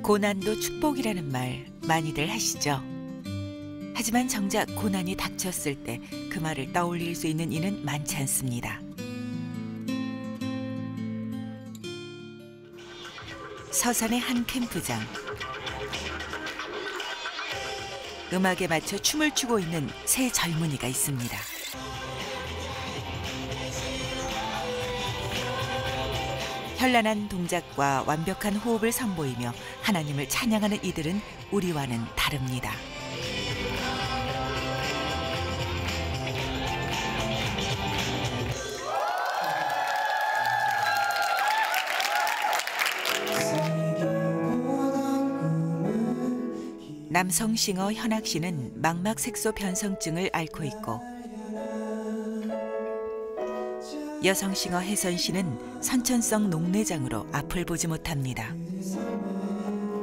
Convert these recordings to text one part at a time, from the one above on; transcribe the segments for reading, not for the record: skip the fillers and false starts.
고난도 축복이라는 말 많이들 하시죠. 하지만 정작 고난이 닥쳤을 때 그 말을 떠올릴 수 있는 이는 많지 않습니다. 서산의 한 캠프장. 음악에 맞춰 춤을 추고 있는 세 젊은이가 있습니다. 현란한 동작과 완벽한 호흡을 선보이며 하나님을 찬양하는 이들은 우리와는 다릅니다. 남성 싱어 현악 씨는 망막색소 변성증을 앓고 있고 여성 싱어 혜선 씨는 선천성 녹내장으로 앞을 보지 못합니다.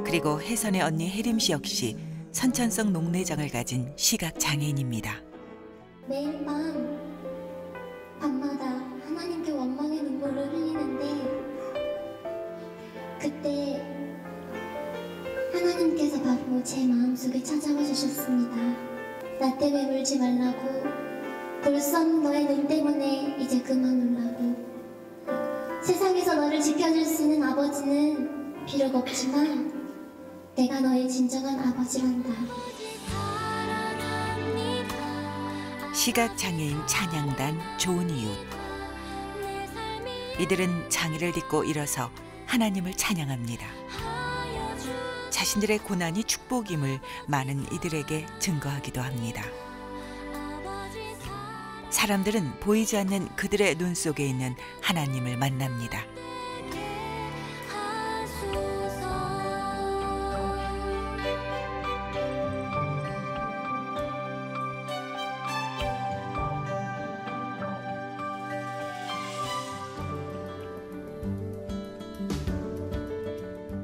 그리고 혜선의 언니 혜림 씨 역시 선천성 녹내장을 가진 시각 장애인입니다. 매일 밤마다 하나님께 원망의 눈물을 흘리는데 그때 하나님께서 바로 제 마음속에 찾아와 주셨습니다. 나 때문에 울지 말라고, 볼성 너의 눈 때문에 이제 그만 울라고. 세상에서 너를 지켜줄 수 있는 아버지는 비록 없지만 내가 너의 진정한 아버지란다. 시각장애인 찬양단 좋은 이웃. 이들은 장애를 딛고 일어서 하나님을 찬양합니다. 자신들의 고난이 축복임을 많은 이들에게 증거하기도 합니다. 사람들은 보이지 않는 그들의 눈 속에 있는 하나님을 만납니다.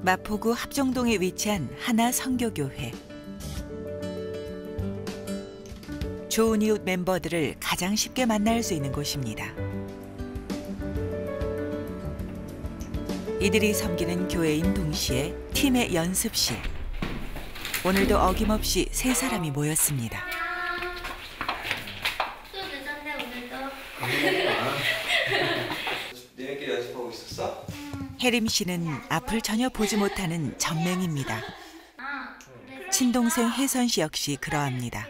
마포구 합정동에 위치한 하나 선교교회. 좋은 이웃 멤버들을 가장 쉽게 만날 수 있는 곳입니다. 이들이 섬기는 교회인 동시에 팀의 연습실. 오늘도 어김없이 세 사람이 모였습니다. 또 늦었네 오늘도. 너희끼리 연습하고 있었어? 혜림 씨는 앞을 전혀 보지 못하는 전맹입니다. 친동생 혜선 씨 역시 그러합니다.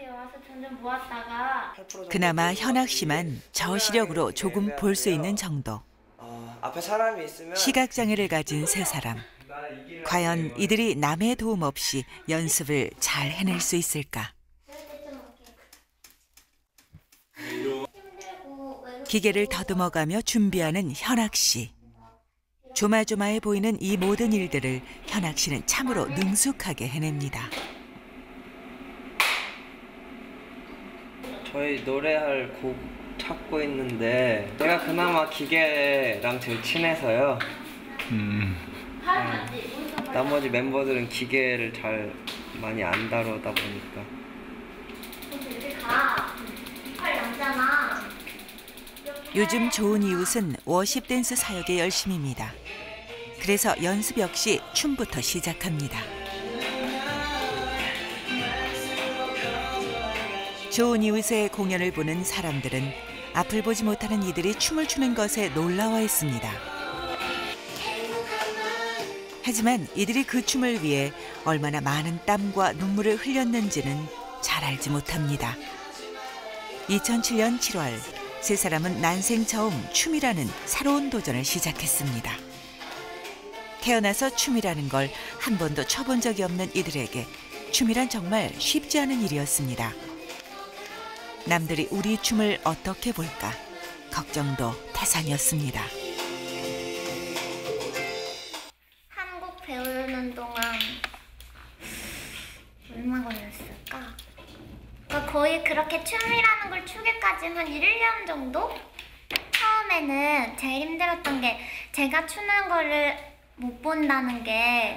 그나마 현악 씨만 저 시력으로 조금 볼 수 있는 정도. 앞에 사람이 있으면 시각장애를 가진 세 사람. 과연 이들이 남의 도움 없이 연습을 잘 해낼 수 있을까? 기계를 더듬어가며 준비하는 현악 씨. 조마조마해 보이는 이 모든 일들을 현악 씨는 참으로 능숙하게 해냅니다. 저희 노래할 곡 찾고 있는데 제가 그나마 기계랑 제일 친해서요. 나머지 멤버들은 기계를 잘 많이 안 다루다 보니까. 요즘 좋은 이웃은 워십 댄스 사역에 열심입니다. 그래서 연습 역시 춤부터 시작합니다. 좋은 이웃의 공연을 보는 사람들은 앞을 보지 못하는 이들이 춤을 추는 것에 놀라워했습니다. 하지만 이들이 그 춤을 위해 얼마나 많은 땀과 눈물을 흘렸는지는 잘 알지 못합니다. 2007년 7월 세 사람은 난생 처음 춤이라는 새로운 도전을 시작했습니다. 태어나서 춤이라는 걸 한 번도 춰본 적이 없는 이들에게 춤이란 정말 쉽지 않은 일이었습니다. 남들이 우리 춤을 어떻게 볼까 걱정도 태산이었습니다. 한국 배우는 동안 얼마 걸렸을까? 그러니까 거의 그렇게 춤이라는 걸 추기까지는 한 1, 2년 정도? 처음에는 제일 힘들었던 게 제가 추는 거를 못 본다는 게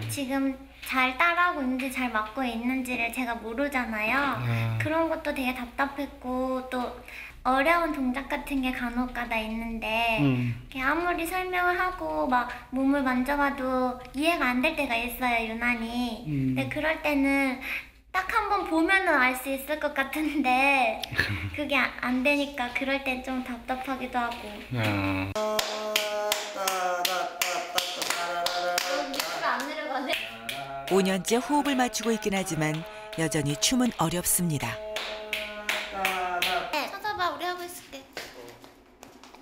지금 잘 따라하고 있는지 잘 맞고 있는지를 제가 모르잖아요. 그런 것도 되게 답답했고 또 어려운 동작 같은 게 간혹가다 있는데 이렇게 아무리 설명을 하고 막 몸을 만져봐도 이해가 안 될 때가 있어요, 유난히. 근데 그럴 때는 딱 한 번 보면은 알 수 있을 것 같은데 그게 안 되니까 그럴 땐 좀 답답하기도 하고. 안 내려가네. 5년째 호흡을 맞추고 있긴 하지만 여전히 춤은 어렵습니다. 찾아봐, 우리 하고 있을게.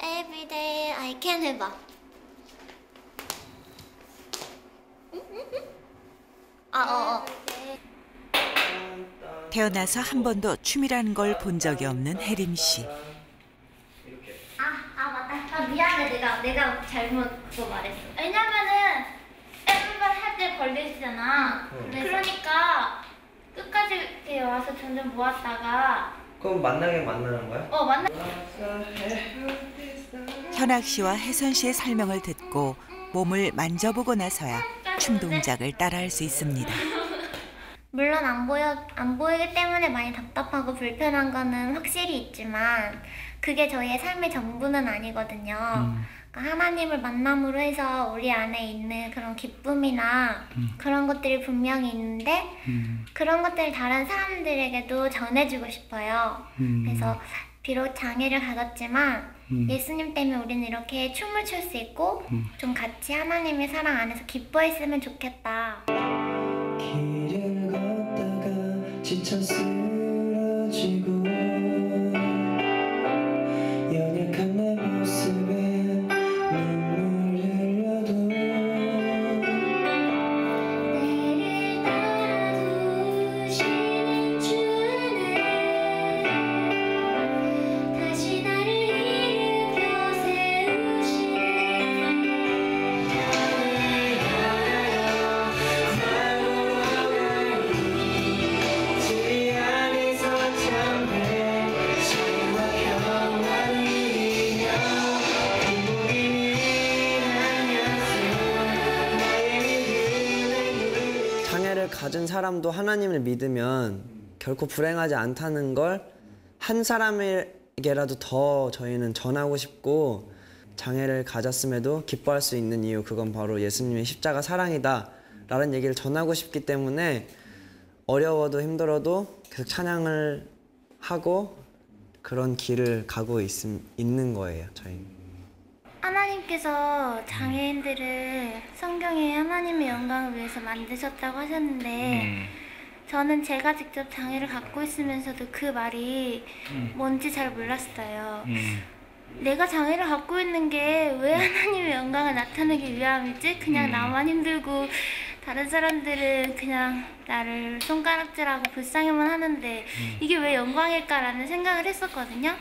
Everyday I can 해봐. 태어나서 한 번도 춤이라는 걸 본 적이 없는 혜림 씨. 맞다. 미안해. 내가 잘못 그거 말했어. 왜냐면은 everybody 할 때 걸리시잖아. 그러니까 끝까지 이렇게 와서 점점 모았다가. 그럼 만나긴 만나는 거야? 만나. 현악 씨와 혜선 씨의 설명을 듣고 몸을 만져보고 나서야 춤 동작을 따라할 수 있습니다. 물론 안 보이기 때문에 많이 답답하고 불편한 거는 확실히 있지만 그게 저희의 삶의 전부는 아니거든요. 그러니까 하나님을 만남으로 해서 우리 안에 있는 그런 기쁨이나 그런 것들이 분명히 있는데 그런 것들을 다른 사람들에게도 전해주고 싶어요. 그래서 비록 장애를 가졌지만 예수님 때문에 우리는 이렇게 춤을 출 수 있고 좀 같이 하나님의 사랑 안에서 기뻐했으면 좋겠다. 길을 걷다가 지쳐 쓰러지고 연약한 내 모습에 눈물 흘려도 내를 따라두시는 주는 다시 나를 일으켜 세우시네. 지 안에서 참회 시와 평안을 이며 장애를 가진 사람도 하나님을 믿으면 결코 불행하지 않다는 걸 한 사람에게라도 더 저희는 전하고 싶고, 장애를 가졌음에도 기뻐할 수 있는 이유, 그건 바로 예수님의 십자가 사랑이다 라는 얘기를 전하고 싶기 때문에 어려워도 힘들어도 계속 찬양을 하고 그런 길을 가고 있는 거예요, 저희는. 하나님께서 장애인들을 성경에 하나님의 영광을 위해서 만드셨다고 하셨는데 저는 제가 직접 장애를 갖고 있으면서도 그 말이 뭔지 잘 몰랐어요. 내가 장애를 갖고 있는 게 왜 하나님의 영광을 나타내기 위함이지? 그냥 나만 힘들고 다른 사람들은 그냥 나를 손가락질하고 불쌍히만 하는데 이게 왜 영광일까라는 생각을 했었거든요.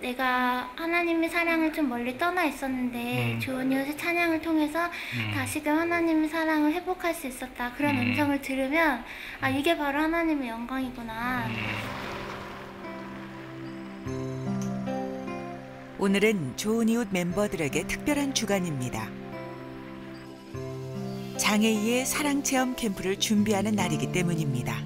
내가 하나님의 사랑을 좀 멀리 떠나 있었는데 좋은 이웃의 찬양을 통해서 다시금 하나님의 사랑을 회복할 수 있었다. 그런 음성을 들으면 아, 이게 바로 하나님의 영광이구나. 오늘은 좋은 이웃 멤버들에게 특별한 주간입니다. 장애인의 사랑체험 캠프를 준비하는 날이기 때문입니다.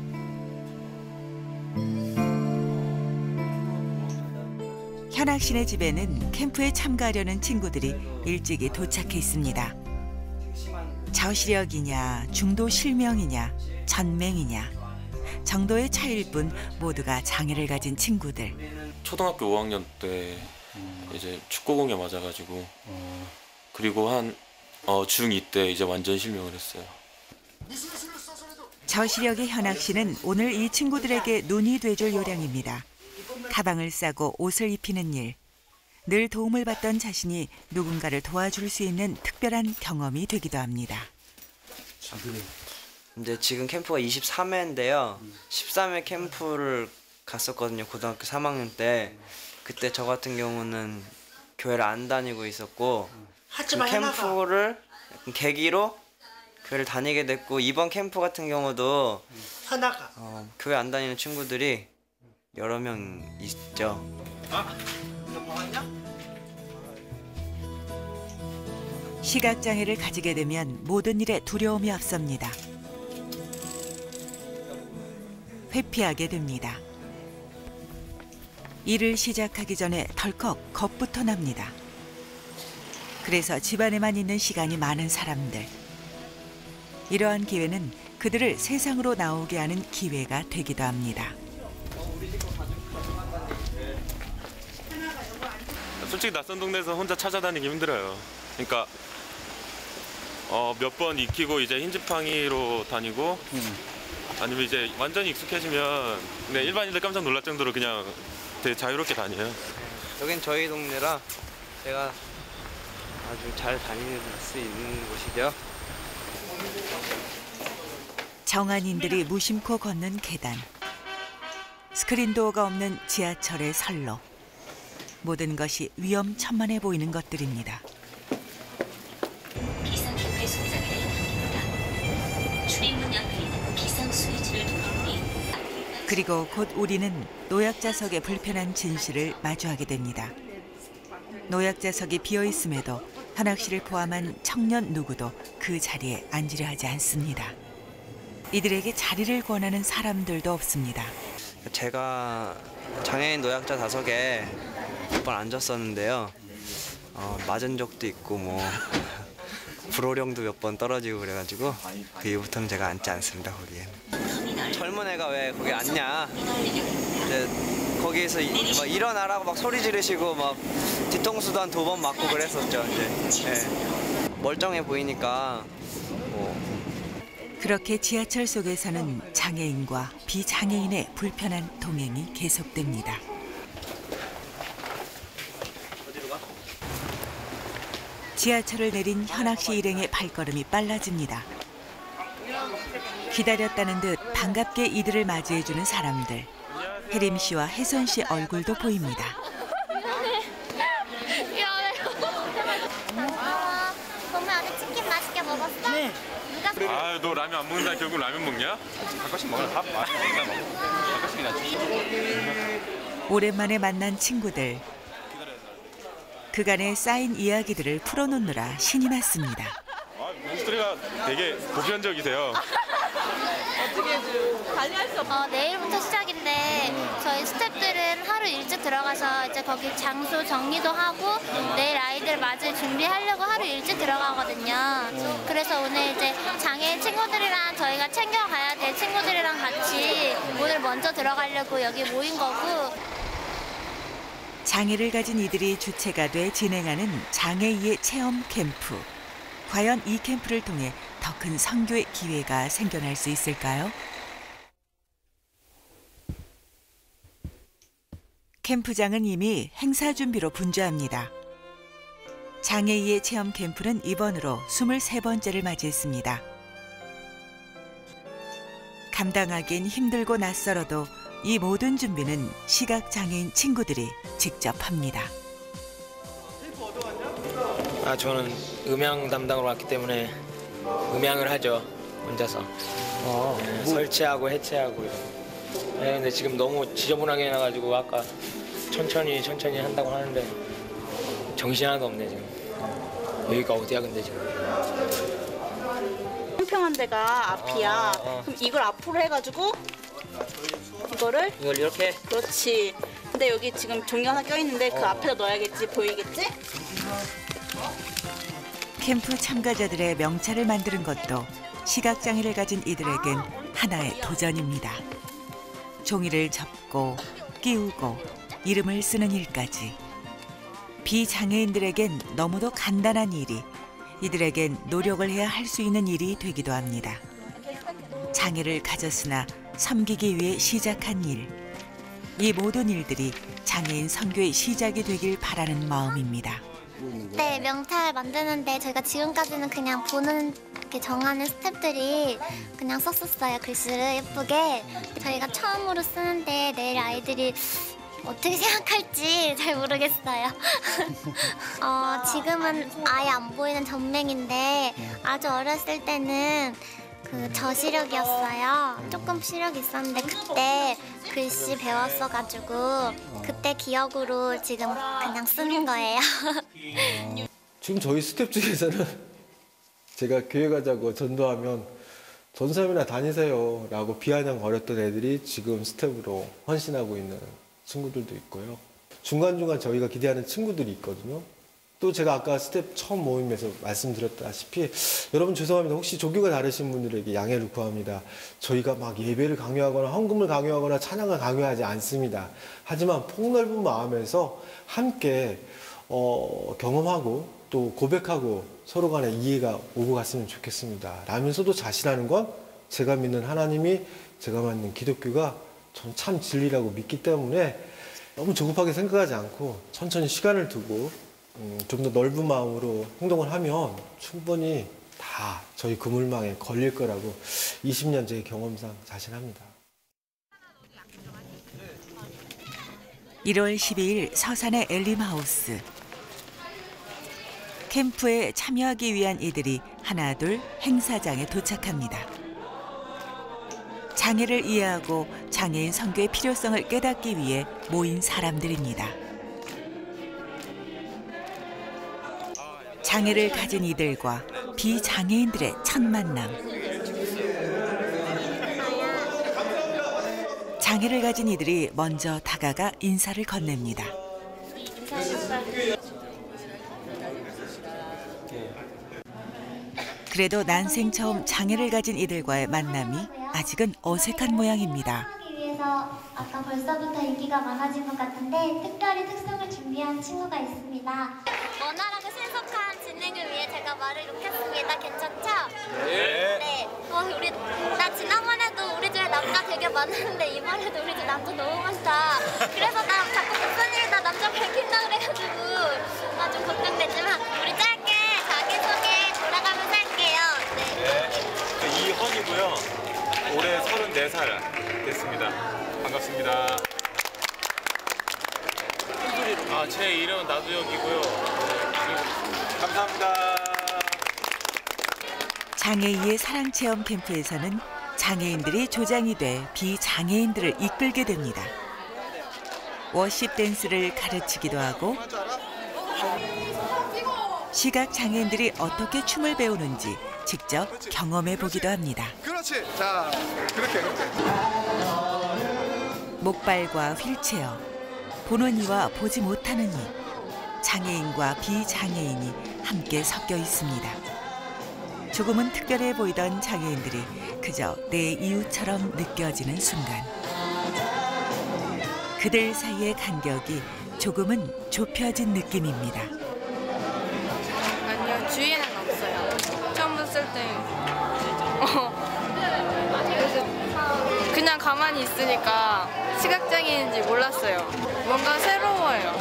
현악 씨네 집에는 캠프에 참가하려는 친구들이 일찍이 도착해 있습니다. 저시력이냐, 중도 실명이냐, 전맹이냐 정도의 차이일 뿐 모두가 장애를 가진 친구들. 초등학교 5학년 때 이제 축구공에 맞아가지고 그리고 한 중2 때 이제 완전 실명을 했어요. 저시력의 현악 씨는 오늘 이 친구들에게 눈이 돼줄 요량입니다. 가방을 싸고 옷을 입히는 일. 늘 도움을 받던 자신이 누군가를 도와줄 수 있는 특별한 경험이 되기도 합니다. 근데 지금 캠프가 23회인데요. 13회 캠프를 갔었거든요. 고등학교 3학년 때. 그때 저 같은 경우는 교회를 안 다니고 있었고 그 캠프를 계기로 교회를 다니게 됐고, 이번 캠프 같은 경우도 교회 안 다니는 친구들이 여러 명 있죠. 시각장애를 가지게 되면 모든 일에 두려움이 앞섭니다. 회피하게 됩니다. 일을 시작하기 전에 덜컥 겁부터 납니다. 그래서 집안에만 있는 시간이 많은 사람들. 이러한 기회는 그들을 세상으로 나오게 하는 기회가 되기도 합니다. 솔직히 낯선 동네에서 혼자 찾아다니기 힘들어요. 그러니까 몇 번 익히고 이제 흰지팡이로 다니고 아니면 이제 완전히 익숙해지면 그냥 일반인들 깜짝 놀랄 정도로 그냥 되게 자유롭게 다녀요. 여긴 저희 동네라 제가 아주 잘 다닐 수 있는 곳이죠. 정한인들이 무심코 걷는 계단. 스크린도어가 없는 지하철의 선로. 모든 것이 위험천만해 보이는 것들입니다. 비상경보 손잡이를 당깁니다. 출입문 옆에 있는 비상 스위치를 누르니 그리고 곧 우리는 노약자석의 불편한 진실을 마주하게 됩니다. 노약자석이 비어 있음에도 현학 씨를 포함한 청년 누구도 그 자리에 앉으려 하지 않습니다. 이들에게 자리를 권하는 사람들도 없습니다. 제가 장애인 노약자 좌석에 몇 번 앉았었는데요. 맞은 적도 있고 뭐 불호령도 몇 번 떨어지고 그래가지고 그 이후부터는 제가 앉지 않습니다. 거기에. 젊은 애가 왜 거기 앉냐? 이제 거기에서 막 일어나라고 막 소리 지르시고 막 뒤통수도 한 2번 맞고 그랬었죠. 이제 네. 멀쩡해 보이니까 뭐. 그렇게 지하철 속에서는 장애인과 비장애인의 불편한 동행이 계속됩니다. 지하철을 내린 현학 씨 일행의 발걸음이 빨라집니다. 기다렸다는 듯 반갑게 이들을 맞이해주는 사람들. 혜림 씨와 혜선 씨 얼굴도 보입니다. 엄마 어제 치킨 맛있게 먹었어? 네. 아, 너 라면 안 먹는다 결국 라면 먹냐? 가끔씩 먹어. 밥 많이 먹는다 먹어. 가끔씩이나 주. 오랜만에 만난 친구들. 그간의 쌓인 이야기들을 풀어놓느라 신이 났습니다. 목소리가 되게 보편적이세요. 내일부터 시작인데 저희 스태프들은 하루 일찍 들어가서 이제 거기 장소 정리도 하고 내일 아이들 맞을 준비하려고 하루 일찍 들어가거든요. 그래서 오늘 이제 장애인 친구들이랑 저희가 챙겨가야 될 친구들이랑 같이 오늘 먼저 들어가려고 여기 모인 거고. 장애를 가진 이들이 주체가 돼 진행하는 장애인의 체험 캠프. 과연 이 캠프를 통해 더 큰 선교의 기회가 생겨날 수 있을까요? 캠프장은 이미 행사 준비로 분주합니다. 장애인의 체험 캠프는 이번으로 23번째를 맞이했습니다. 감당하기엔 힘들고 낯설어도 이 모든 준비는 시각장애인 친구들이 직접 합니다. 저는 음향 담당으로 왔기 때문에 음향을 하죠, 혼자서. 설치하고 해체하고 이런. 네, 근데 지금 너무 지저분하게 해놔가지고 아까 천천히 한다고 하는데 정신 하나도 없네 지금. 여기가 어디야 근데 지금. 평평한 데가 앞이야. 그럼 이걸 앞으로 해가지고 이걸 이렇게? 그렇지. 근데 여기 지금 종이 하나 껴있는데 그 앞에다 넣어야겠지. 보이겠지? 캠프 참가자들의 명찰을 만드는 것도 시각장애를 가진 이들에겐 하나의 도전입니다. 종이를 접고 끼우고 이름을 쓰는 일까지. 비장애인들에겐 너무도 간단한 일이 이들에겐 노력을 해야 할 수 있는 일이 되기도 합니다. 장애를 가졌으나 섬기기 위해 시작한 일. 이 모든 일들이 장애인 선교의 시작이 되길 바라는 마음입니다. 네, 명찰 만드는데 저희가 지금까지는 그냥 보는 게 정하는 스태프들이 그냥 썼었어요. 글씨를 예쁘게. 저희가 처음으로 쓰는데 내일 아이들이 어떻게 생각할지 잘 모르겠어요. 지금은 아예 안 보이는 전맹인데 아주 어렸을 때는 그 저시력이었어요. 조금 시력이 있었는데 그때 글씨 배웠어가지고 그때 기억으로 지금 그냥 쓰는 거예요. 지금 저희 스텝 중에서는 제가 교회 가자고 전도하면 전수함이나 다니세요 라고 비아냥거렸던 애들이 지금 스텝으로 헌신하고 있는 친구들도 있고요. 중간중간 저희가 기대하는 친구들이 있거든요. 또 제가 아까 스텝 처음 모임에서 말씀드렸다시피 여러분 죄송합니다. 혹시 조교가 다르신 분들에게 양해를 구합니다. 저희가 막 예배를 강요하거나 헌금을 강요하거나 찬양을 강요하지 않습니다. 하지만 폭넓은 마음에서 함께 경험하고 또 고백하고 서로 간에 이해가 오고 갔으면 좋겠습니다. 라면서도 자신하는 건 제가 믿는 하나님이 제가 믿는 기독교가 전 참 진리라고 믿기 때문에 너무 조급하게 생각하지 않고 천천히 시간을 두고 좀 더 넓은 마음으로 행동을 하면 충분히 다 저희 그물망에 걸릴 거라고 20년 제 경험상 자신합니다. 1월 12일 서산의 엘림하우스. 캠프에 참여하기 위한 이들이 하나둘 행사장에 도착합니다. 장애를 이해하고 장애인 선교의 필요성을 깨닫기 위해 모인 사람들입니다. 장애를 가진 이들과 비장애인들의 첫 만남. 장애를 가진 이들이 먼저 다가가 인사를 건넵니다. 그래도 난생 처음 장애를 가진 이들과의 만남이 아직은 어색한 모양입니다. 하기 위해서 아까 벌써부터 인기가 많아진 것 같은데 특별히 특성을 준비한 친구가 있습니다. 원활하고 신속한 진행을 위해 제가 말을 놓겠습니다. 괜찮죠? 네. 나 지난번에도 우리 집에 남자 되게 많았는데 이번에도 우리 집 남자 너무 많다. 그래서 나 자꾸 무슨 일이다 남자 밝힌다 그래가지고 좀 걱정되지만 우리 짧게 자기소개 돌아가면서 할게요. 네. 이헌이고요. 올해 34살 됐습니다. 반갑습니다. 제 이름은 나두혁이고요. 감사합니다. 장애인의 사랑체험 캠프에서는 장애인들이 조장이 돼 비장애인들을 이끌게 됩니다. 워십 댄스를 가르치기도 하고 시각장애인들이 어떻게 춤을 배우는지 직접 경험해 보기도 합니다. 그렇지. 자, 그렇게. 목발과 휠체어, 보는 이와 보지 못하는 이, 장애인과 비장애인이 함께 섞여 있습니다. 조금은 특별해 보이던 장애인들이 그저 내 이웃처럼 느껴지는 순간. 그들 사이의 간격이 조금은 좁혀진 느낌입니다. 아니요, 주위에는 없어요. 처음 봤을 때 그래서 그냥 가만히 있으니까 시각장애인인지 몰랐어요. 뭔가 새로워요.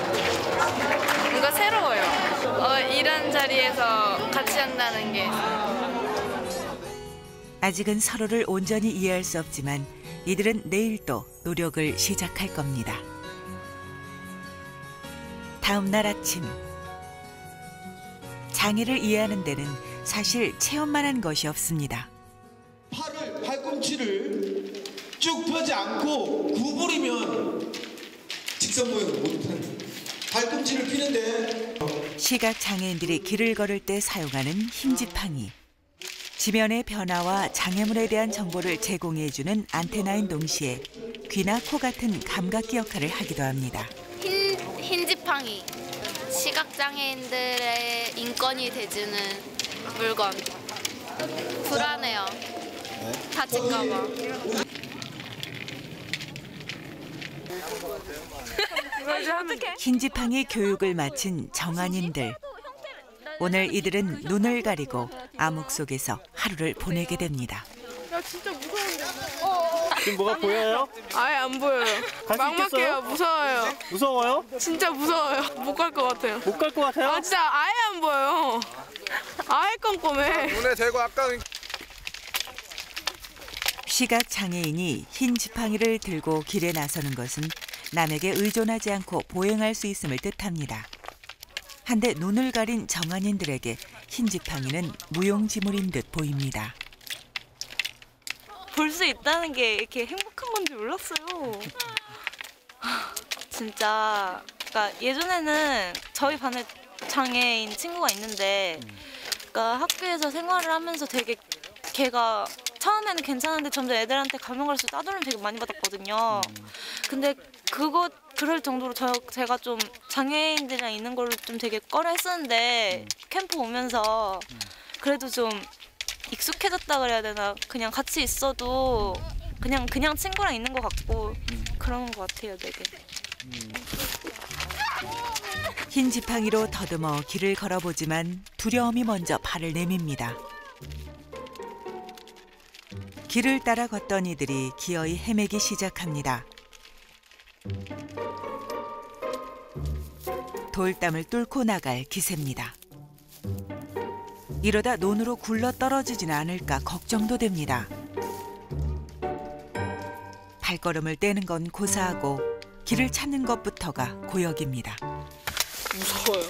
이런 자리에서 같이 한다는 게. 아직은 서로를 온전히 이해할 수 없지만 이들은 내일 또 노력을 시작할 겁니다. 다음 날 아침. 장애를 이해하는 데는 사실 체험만 한 것이 없습니다. 팔꿈치를 쭉 펴지 않고 구부리면 직선 모양을 못하는 팔꿈치를 피는데 시각장애인들이 길을 걸을 때 사용하는 흰지팡이. 지면의 변화와 장애물에 대한 정보를 제공해주는 안테나인 동시에 귀나 코 같은 감각기 역할을 하기도 합니다. 흰지팡이. 시각장애인들의 인권이 돼주는 물건. 불안해요. 다칠까 봐. 흰지팡이 교육을 마친 정한인들. 오늘 이들은 눈을 가리고 암흑 속에서 하루를 보내게 됩니다. 야, 진짜 무서운데. 지금 뭐가 보여요? 아예 안 보여요. 막막해요. 무서워요. 무서워요? 진짜 무서워요. 못 갈 것 같아요. 못 갈 것 같아요? 진짜 아예 안 보여요. 아예 꼼꼼해. 눈에 대고 아까 시각장애인이 흰 지팡이를 들고 길에 나서는 것은 남에게 의존하지 않고 보행할 수 있음을 뜻합니다. 한데 눈을 가린 정한인들에게 흰 지팡이는 무용지물인 듯 보입니다. 볼 수 있다는 게 이렇게 행복한 건지 몰랐어요. 진짜 그러니까 예전에는 저희 반에 장애인 친구가 있는데 그러니까 학교에서 생활을 하면서 되게 걔가 처음에는 괜찮은데 점점 애들한테 가면 갈수록 따돌림 되게 많이 받았거든요. 근데 그럴 정도로 제가 좀 장애인들이랑 있는 걸로 좀 되게 꺼려했었는데 캠프 오면서 그래도 좀 익숙해졌다 그래야 되나, 그냥 같이 있어도 그냥 친구랑 있는 것 같고 그런 것 같아요, 되게. 흰 지팡이로 더듬어 길을 걸어보지만 두려움이 먼저 발을 내밉니다. 길을 따라 걷던 이들이 기어이 헤매기 시작합니다. 돌담을 뚫고 나갈 기세입니다. 이러다 논으로 굴러 떨어지지는 않을까 걱정도 됩니다. 발걸음을 떼는 건 고사하고 길을 찾는 것부터가 고역입니다. 무서워요.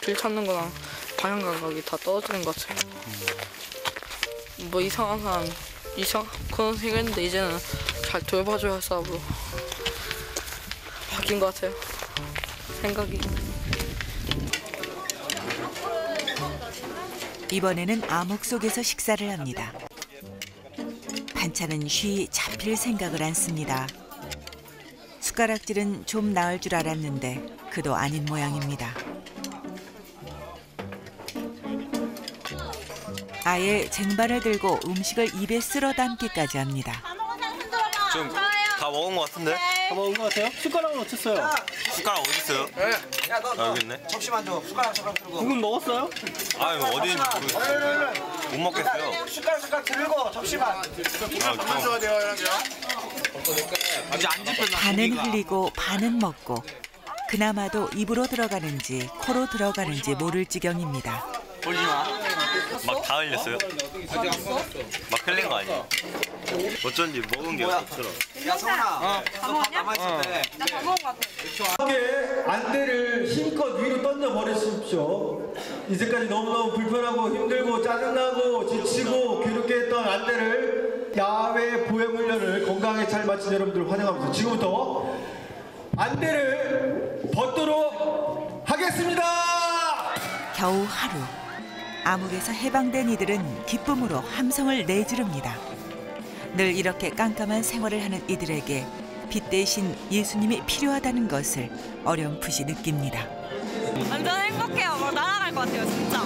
길 찾는 거랑 방향 감각이 다 떨어지는 것 같아요. 뭐 이상한 사람, 그런 생각했는데 이제는 잘 돌봐줘야 할 사람으로 바뀐 것 같아요. 생각이. 이번에는 암흑 속에서 식사를 합니다. 반찬은 쉬 잡힐 생각을 않습니다. 숟가락질은 좀 나을 줄 알았는데 그도 아닌 모양입니다. 아예 쟁반을 들고 음식을 입에 쓸어 담기까지 합니다. 좀 다 먹은 것 같은데? 다 먹은 것 같아요? 숟가락은 어땠어요? 숟가락 어디 있어요? 야, 너 여기 있네. 접시만 줘. 숟가락 들고. 국은 먹었어요? 아 이거 어디 있는지 모르겠어요. 못 먹겠어요. 숟가락 들고 접시만. 잠깐만 줘야 돼요, 이런게요. 이제 안 집혔나? 반은 흘리고 반은 먹고 그나마도 입으로 들어가는지 코로 들어가는지 모를 지경입니다. 보지 마. 막 다 흘렸어요? 막 흘린 거 아니에요? 어쩐지 먹은 게 없더라. 야, 성훈아. 너밥 남아있을 때. 나 다 먹은 것 같아. 함께 안대를 힘껏 위로 던져버리십시오. 이제까지 너무너무 불편하고 힘들고 짜증나고 지치고 괴롭게 했던 안대를 야외 보행훈련을 건강하게 잘 마친 여러분들 환영하면서 지금부터 안대를 벗도록 하겠습니다. 겨우 하루 암흑에서 해방된 이들은 기쁨으로 함성을 내지릅니다. 늘 이렇게 깜깜한 생활을 하는 이들에게 빛 대신 예수님이 필요하다는 것을 어렴풋이 느낍니다. 완전 행복해요. 막 날아갈 것 같아요, 진짜.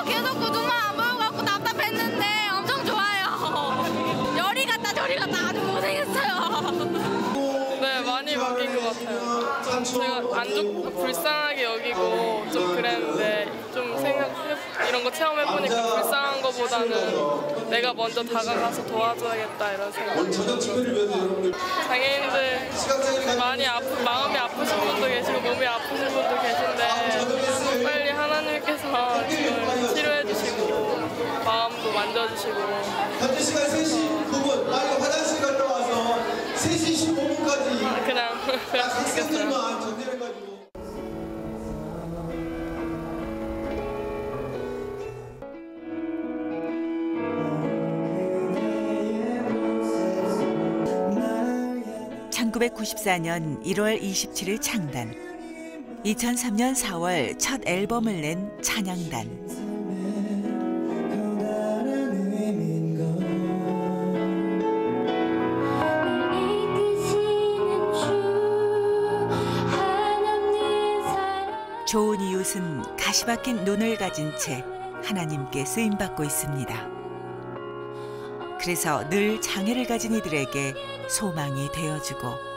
계속 눈만 안 보여갖고 답답했는데 엄청 좋아요. 열이 갔다 저리 갔다 아주 고생했어요. 네, 많이 바뀐 것 같아요. 제가 안 좋고 불쌍하게 여기고 좀 그랬는데 좀 이런 거 체험해보니까 불쌍한 거보다는 내가 먼저 다가가서 도와줘야겠다 이런 생각. 장애인들 많이 마음이 아프신 분도 계시고 몸이 아프신 분도 계신데 빨리 하나님께서 지금 치료해주시고 마음도 만져주시고. 현재 시간 3시 9분. 빨리 화장실 갔다 와서 3시 15분까지 그냥 학생들만 전달해가지고. (1994년 1월 27일) 창단, 2003년 4월 첫 앨범을 낸 찬양단. 좋은 이웃은 가시 박힌 눈을 가진 채 하나님께 쓰임받고 있습니다. 그래서 늘 장애를 가진 이들에게 소망이 되어주고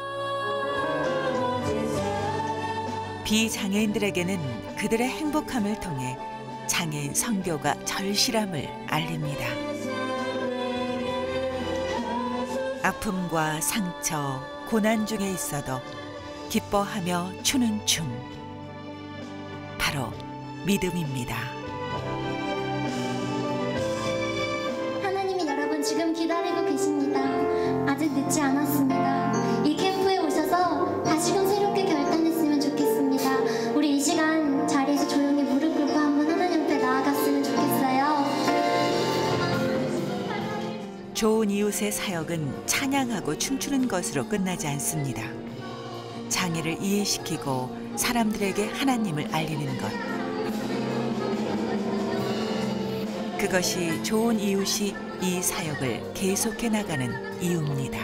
비장애인들에게는 그들의 행복함을 통해 장애인 선교가 절실함을 알립니다. 아픔과 상처, 고난 중에 있어도 기뻐하며 추는 춤, 바로 믿음입니다. 하나님이 여러분 지금 기다리고 계십니다. 아직 늦지 않았습니다. 이 캠프에 오셔서 다시금 새롭게 결단했으면 좋겠습니다. 우리 이 시간 자리에서 조용히 무릎 꿇고 한번 하나님 앞에 나아갔으면 좋겠어요. 좋은 이웃의 사역은 찬양하고 춤추는 것으로 끝나지 않습니다. 장애를 이해시키고 사람들에게 하나님을 알리는 것. 그것이 좋은 이웃이 이 사역을 계속해 나가는 이유입니다.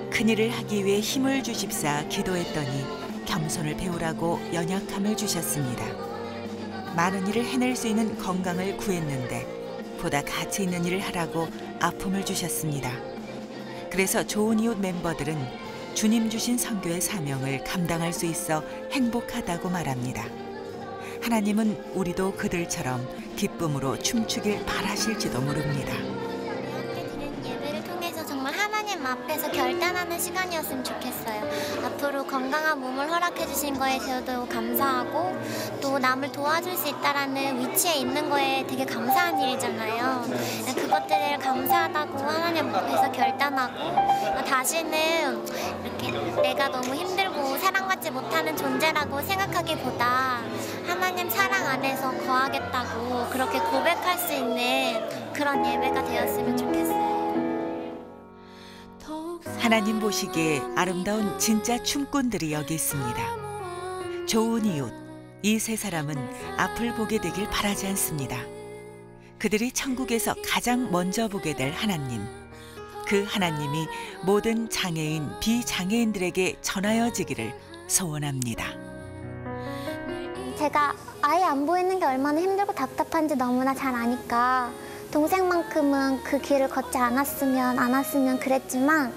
큰일을 하기 위해 힘을 주십사 기도했더니 겸손을 배우라고 연약함을 주셨습니다. 많은 일을 해낼 수 있는 건강을 구했는데 보다 가치 있는 일을 하라고 아픔을 주셨습니다. 그래서 좋은 이웃 멤버들은 주님 주신 선교의 사명을 감당할 수 있어 행복하다고 말합니다. 하나님은 우리도 그들처럼 기쁨으로 춤추길 바라실지도 모릅니다. 예배를 통해서 정말 하나님 앞에서 결단하는 시간이었으면 좋겠어요. 앞으로 건강한 몸을 허락해 주신 거에 저도 감사하고 또 남을 도와줄 수 있다라는 위치에 있는 거에 되게 감사한 일이잖아요. 그것들을 감사하다고 하나님 앞에서 결단하고 다시는 이렇게 내가 너무 힘들고 사랑받지 못하는 존재라고 생각하기보다 하나님 사랑 안에서 거하겠다고 그렇게 고백할 수 있는 그런 예배가 되었으면 좋겠어요. 하나님 보시기에 아름다운 진짜 춤꾼들이 여기 있습니다. 좋은 이웃, 이 세 사람은 앞을 보게 되길 바라지 않습니다. 그들이 천국에서 가장 먼저 보게 될 하나님. 그 하나님이 모든 장애인, 비장애인들에게 전하여지기를 소원합니다. 제가 아예 안 보이는 게 얼마나 힘들고 답답한지 너무나 잘 아니까 동생만큼은 그 길을 걷지 않았으면 그랬지만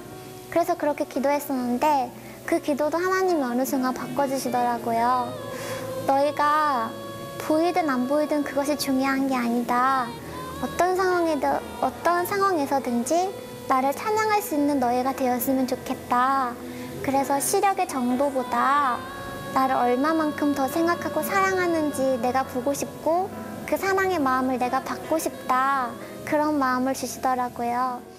그래서 그렇게 기도했었는데 그 기도도 하나님이 어느 순간 바꿔주시더라고요. 너희가 보이든 안 보이든 그것이 중요한 게 아니다. 어떤 상황에서든지 나를 찬양할 수 있는 너희가 되었으면 좋겠다. 그래서 시력의 정도보다 나를 얼마만큼 더 생각하고 사랑하는지 내가 보고 싶고 그 사랑의 마음을 내가 받고 싶다. 그런 마음을 주시더라고요.